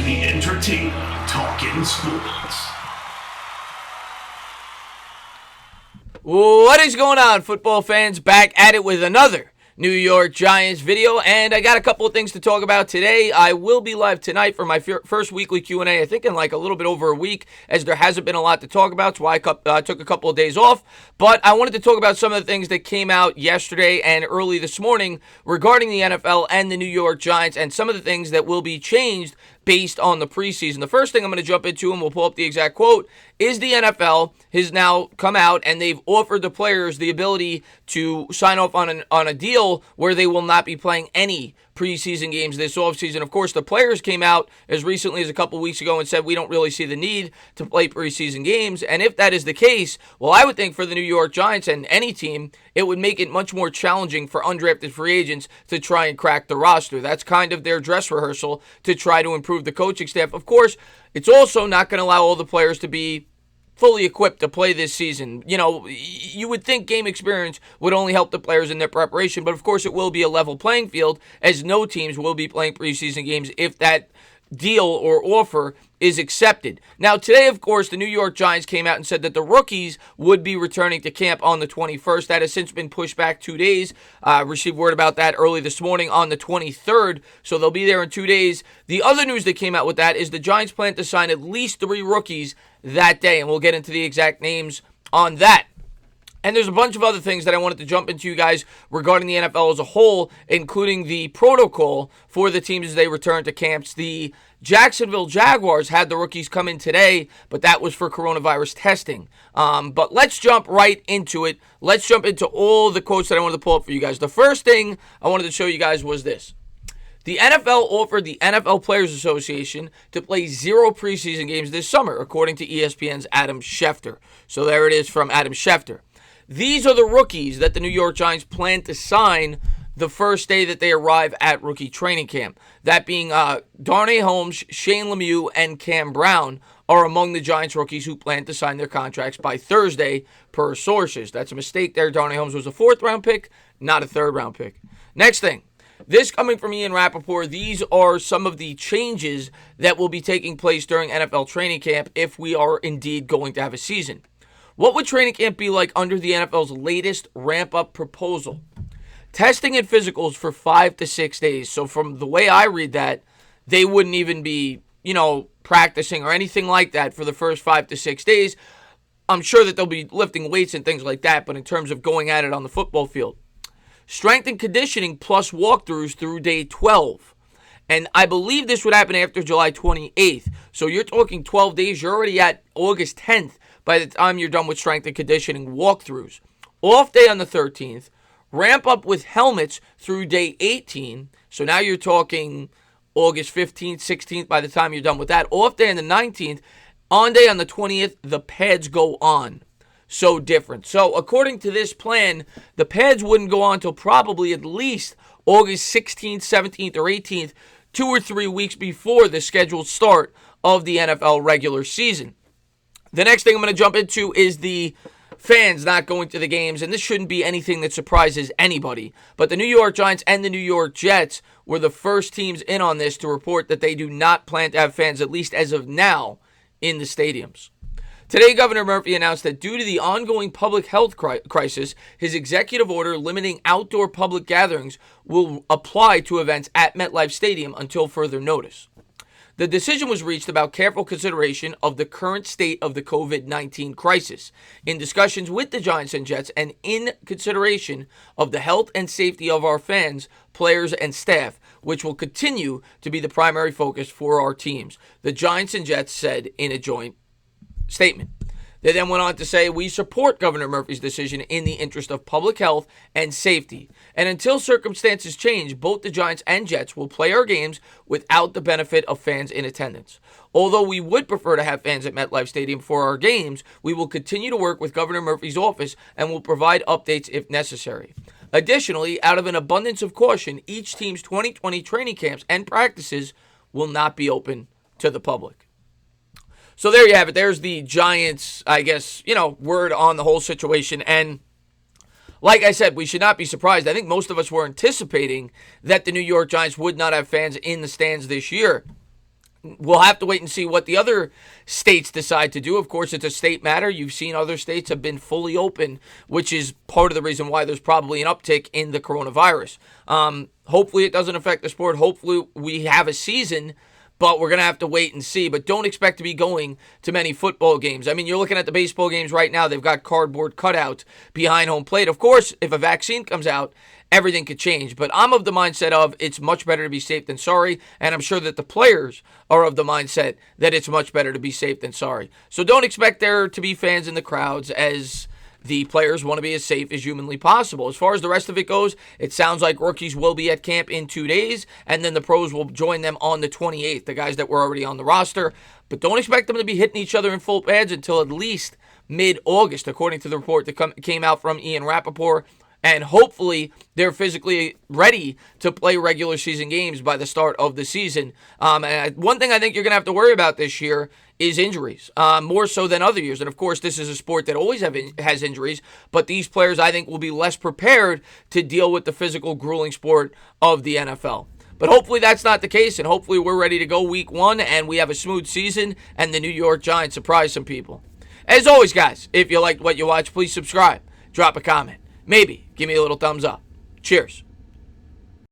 to the entertaining Talkin' Sports. What is going on, football fans? Back at it with another New York Giants video, and I got a couple of things to talk about today. I will be live tonight for my first weekly Q&A, I think in like a little bit over a week, as there hasn't been a lot to talk about, so I took a couple of days off. But I wanted to talk about some of the things that came out yesterday and early this morning regarding the NFL and the New York Giants, and some of the things that will be changed based on the preseason. The first thing I'm going to jump into, and we'll pull up the exact quote, is the NFL has now come out and they've offered the players the ability to sign off on a deal where they will not be playing any preseason games this offseason. Of course, the players came out as recently as a couple weeks ago and said we don't really see the need to play preseason games. And if that is the case, well, I would think for the New York Giants and any team, it would make it much more challenging for undrafted free agents to try and crack the roster. That's kind of their dress rehearsal to try to improve the coaching staff. Of course, it's also not going to allow all the players to be fully equipped to play this season. You know, you would think game experience would only help the players in their preparation, but of course it will be a level playing field, as no teams will be playing preseason games if that deal or offer is accepted. Now, today, of course, the New York Giants came out and said that the rookies would be returning to camp on the 21st. That has since been pushed back 2 days. Received word about that early this morning on the 23rd, so they'll be there in 2 days. The other news that came out with that is the Giants plan to sign at least 3 rookies that day, and we'll get into the exact names on that. And there's a bunch of other things that I wanted to jump into, you guys, regarding the NFL as a whole, including the protocol for the teams as they return to camps. The Jacksonville Jaguars had the rookies come in today, but that was for coronavirus testing. But let's jump right into it. Let's jump into all the quotes that I wanted to pull up for you guys. The first thing I wanted to show you guys was this. The NFL offered the NFL Players Association to play 0 preseason games this summer, according to ESPN's Adam Schefter. So there it is from Adam Schefter. These are the rookies that the New York Giants plan to sign the first day that they arrive at rookie training camp. That being Darnay Holmes, Shane Lemieux, and Cam Brown are among the Giants rookies who plan to sign their contracts by Thursday, per sources. That's a mistake there. Darnay Holmes was a 4th-round pick, not a 3rd-round pick. Next thing. This coming from Ian Rappaport, these are some of the changes that will be taking place during NFL training camp if we are indeed going to have a season. What would training camp be like under the NFL's latest ramp-up proposal? Testing and physicals for 5 to 6 days. So from the way I read that, they wouldn't even be, practicing or anything like that for the first 5 to 6 days. I'm sure that they'll be lifting weights and things like that, but in terms of going at it on the football field. Strength and conditioning plus walkthroughs through day 12. And I believe this would happen after July 28th. So you're talking 12 days. You're already at August 10th by the time you're done with strength and conditioning walkthroughs. Off day on the 13th. Ramp up with helmets through day 18. So now you're talking August 15th, 16th by the time you're done with that. Off day on the 19th. On day on the 20th, the pads go on. So different. So according to this plan, the pads wouldn't go on until probably at least August 16th, 17th, or 18th, 2 or 3 weeks before the scheduled start of the NFL regular season. The next thing I'm going to jump into is the fans not going to the games, and this shouldn't be anything that surprises anybody. But the New York Giants and the New York Jets were the first teams in on this to report that they do not plan to have fans, at least as of now, in the stadiums. Today, Governor Murphy announced that due to the ongoing public health crisis, his executive order limiting outdoor public gatherings will apply to events at MetLife Stadium until further notice. The decision was reached about careful consideration of the current state of the COVID-19 crisis, in discussions with the Giants and Jets, and in consideration of the health and safety of our fans, players, and staff, which will continue to be the primary focus for our teams, the Giants and Jets said in a joint statement. They then went on to say, we support Governor Murphy's decision in the interest of public health and safety. And until circumstances change, both the Giants and Jets will play our games without the benefit of fans in attendance. Although we would prefer to have fans at MetLife Stadium for our games, we will continue to work with Governor Murphy's office and will provide updates if necessary. Additionally, out of an abundance of caution, each team's 2020 training camps and practices will not be open to the public. So there you have it. There's the Giants, I guess, word on the whole situation. And like I said, we should not be surprised. I think most of us were anticipating that the New York Giants would not have fans in the stands this year. we'll have to wait and see what the other states decide to do. Of course, it's a state matter. You've seen other states have been fully open, which is part of the reason why there's probably an uptick in the coronavirus. Hopefully it doesn't affect the sport. Hopefully we have a season, but we're going to have to wait and see. But don't expect to be going to many football games. I mean, you're looking at the baseball games right now. They've got cardboard cutouts behind home plate. Of course, if a vaccine comes out, everything could change. But I'm of the mindset of it's much better to be safe than sorry. And I'm sure that the players are of the mindset that it's much better to be safe than sorry. So don't expect there to be fans in the crowds, as the players want to be as safe as humanly possible. As far as the rest of it goes, it sounds like rookies will be at camp in 2 days, and then the pros will join them on the 28th, the guys that were already on the roster. But don't expect them to be hitting each other in full pads until at least mid-August, according to the report that came out from Ian Rappaport. And hopefully they're physically ready to play regular season games by the start of the season. And one thing I think you're going to have to worry about this year is injuries, more so than other years. And of course, this is a sport that always has injuries, but these players, I think, will be less prepared to deal with the physical, grueling sport of the NFL. But hopefully that's not the case, and hopefully we're ready to go week 1, and we have a smooth season, and the New York Giants surprise some people. As always, guys, if you liked what you watched, please subscribe, drop a comment. Maybe give me a little thumbs up. Cheers.